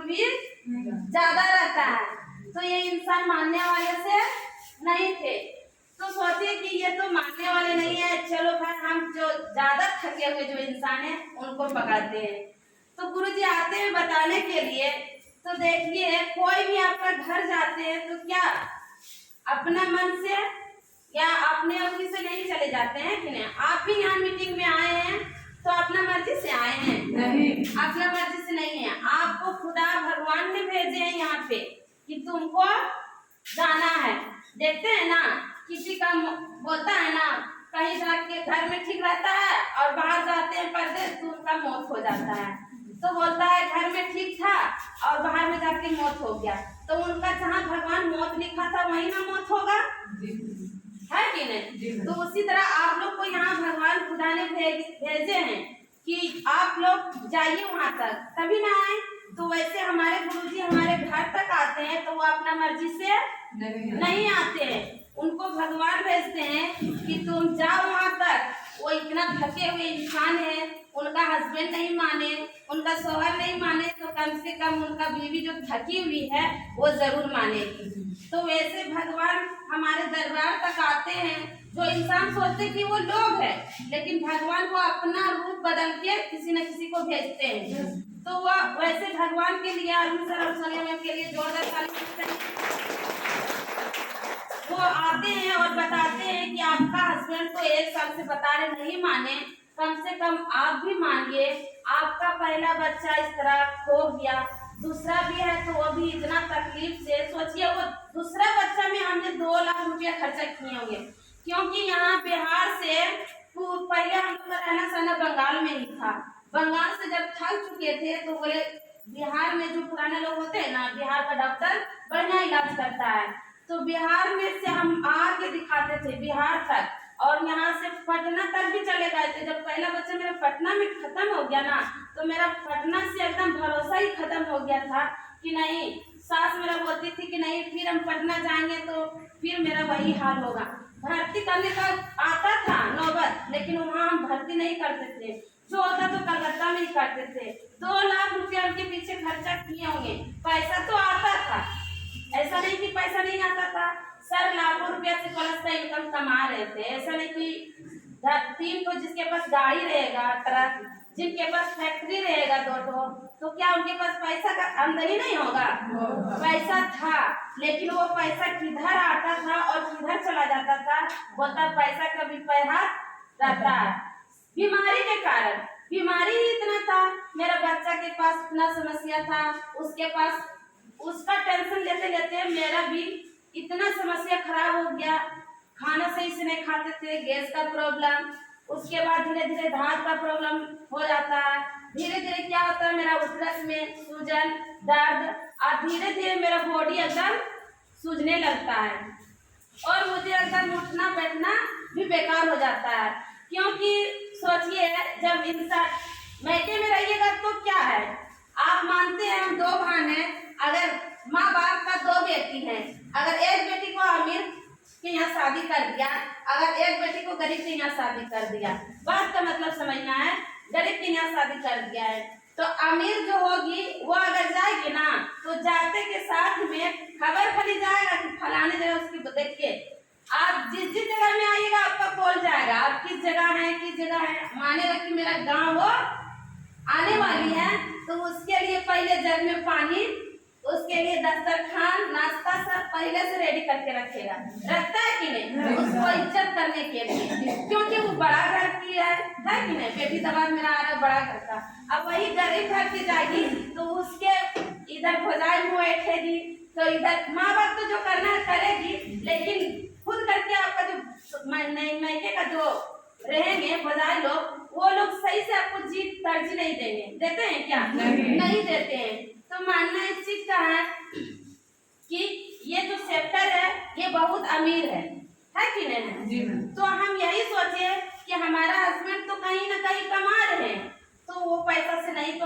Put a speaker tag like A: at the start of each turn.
A: भी ज्यादा रहता है। तो ये इंसान मानने वाले से नहीं थे। तो सोचे कि ये तो मानने वाले नहीं है, चलो भाई हम जो ज्यादा थके हुए जो इंसान है उनको पकड़ते हैं। तो गुरुजी आते हैं बताने के लिए। तो देखिए कोई भी आपका घर जाते हैं तो क्या अपना मन से या अपने अवधि से नहीं चले जाते हैं कि नहीं? आप भी यहाँ मीटिंग में आए हैं तो अपना मर्जी से आए हैं?
B: नहीं,
A: अपना मर्जी से नहीं है। आपको खुदा भगवान ने भेजे हैं यहाँ पे कि तुमको जाना है। देखते हैं ना, किसी का बोलता है ना, कहीं जाके घर में ठीक रहता है और बाहर जाते हैं परदेश तो उनका मौत हो जाता है। तो बोलता है घर में ठीक था और बाहर में जाके मौत हो गया। तो उनका जहाँ भगवान मौत लिखा था वहीं ना मौत होगा, है कि नहीं? तो उसी तरह आप लोग को यहाँ भगवान खुदा ने भेजे हैं कि आप लोग जाइए वहां तक, तभी ना आए। तो वैसे हमारे गुरुजी हमारे घर तक आते हैं तो वो अपना मर्जी से नहीं आते हैं। उनको भगवान भेजते हैं कि तुम जाओ वहां तक। वो इतना थके हुए इंसान है, उनका हस्बैंड नहीं माने, उनका शौहर नहीं माने, तो कम से कम उनका बीवी जो थकी हुई है वो जरूर मानेगी। तो वैसे भगवान हमारे दरबार तक आते हैं। जो इंसान सोचते कि वो लोग है, लेकिन भगवान को अपना रूप बदल के किसी न किसी को भेजते हैं। तो वह वैसे भगवान के लिए के लिए जोरदार ताली। वो आते हैं और बताते हैं कि आपका हस्बैंड तो 1 साल से बता रहे नहीं माने, कम से कम आप भी मानिए। आपका पहला बच्चा इस तरह खो गया, दूसरा भी है तो वो भी इतना तकलीफ से, सोचिए वो दूसरा बच्चा में हमने 2 लाख रुपया खर्चा किए होंगे। क्योंकि यहाँ बिहार से पहले हम लोग का रहना सहना बंगाल में ही था। बंगाल से जब थक चुके थे तो बोले बिहार में जो पुराने लोग होते हैं ना, बिहार का डॉक्टर बढ़िया इलाज करता है। तो बिहार में से हम आके दिखाते थे बिहार तक, और यहाँ से पटना तक भी चले गए थे। जब पहला बच्चा मेरा पटना में खत्म हो गया ना, तो मेरा पटना से एकदम भरोसा ही खत्म हो गया था कि नहीं। सास मेरा बोलती थी कि नहीं फिर हम पटना जाएंगे तो फिर मेरा वही हाल होगा। भर्ती करने का आता था नौबत, लेकिन वहाँ हम भर्ती नहीं करते थे। जो होता तो कलकत्ता में ही करते थे। 2 लाख रुपया उनके पीछे खर्चा किए होंगे। पैसा तो आता था, ऐसा नहीं कि पैसा नहीं आता था। सर लाखों रुपया से प्लस का इनकम कमा रहे थे। ऐसा नहीं कि 3 को जिसके पास गाड़ी रहेगा, ट्रक, जिनके पास फैक्ट्री रहेगा 2 तो क्या उनके पास पैसा का आमदनी नहीं होगा? पैसा था, लेकिन वो पैसा किधर आता था और किधर चला जाता था, बोलता पैसा कभी पैसा रहता है। बीमारी के कारण, बीमारी ही इतना था। मेरा बच्चा के पास इतना समस्या था, उसके पास उसका टेंशन लेते लेते मेरा भी इतना समस्या खराब हो गया। खाना सही से नहीं खाते थे, गैस का प्रॉब्लम, उसके बाद धीरे धीरे दांत का प्रॉब्लम हो जाता है। धीरे धीरे क्या होता है, मेरा उधरस में सूजन, दर्द, और धीरे धीरे मेरा बॉडी एकदम सूजने लगता है और मुझे एकदम उठना बैठना भी बेकार हो जाता है। क्योंकि सोचिए जब इंसान मैके में रहिएगा तो क्या है, आप मानते हैं हम 2 बहन हैं, अगर माँ बाप का 2 बेटी हैं, अगर एक बेटी को अमीर के यहाँ शादी कर दिया, अगर एक बेटी को गरीब के यहाँ शादी कर दिया, बात का मतलब समझना है, गरीब के यहाँ शादी कर दिया है, तो अमीर जो होगी वो अगर जाएगी ना तो जाते के साथ में खबर फैली जाएगा कि फलाने जगह उसकी देख के आप जिस जिस जगह में आइएगा आपका बोल जाएगा आप किस जगह है, किस जगह है, मानेगा कि मेरा गाँव वो आने वाली है। तो उसके लिए पहले जग में पानी, उसके लिए दस्तरखान, नाश्ता सब पहले से रेडी करके रखेगा। रखता है कि नहीं? उसको इज्जत करने के लिए, क्योंकि वो बड़ा घर की है कि नहीं? बेटी दबाद मेरा आ रहा बड़ा घर का। अब वही गरीब घर की जाएगी तो उसके इधर भोजाई में बैठेगी, तो इधर माँ बाप तो जो करना है करेगी, लेकिन खुद करके आपका जो मैके का जो रहेंगे भोजाई लोग, वो लोग सही से आपको जीत तरजीह नहीं देंगे। देते हैं क्या? नहीं देते हैं। तो मानना इस चीज का है कि ये जो सेक्टर है ये बहुत अमीर है कि नहीं? तो हम यही सोचे कि हमारा हस्बैंड तो कहीं ना कहीं कमा रहे हैं, तो वो पैसा से नहीं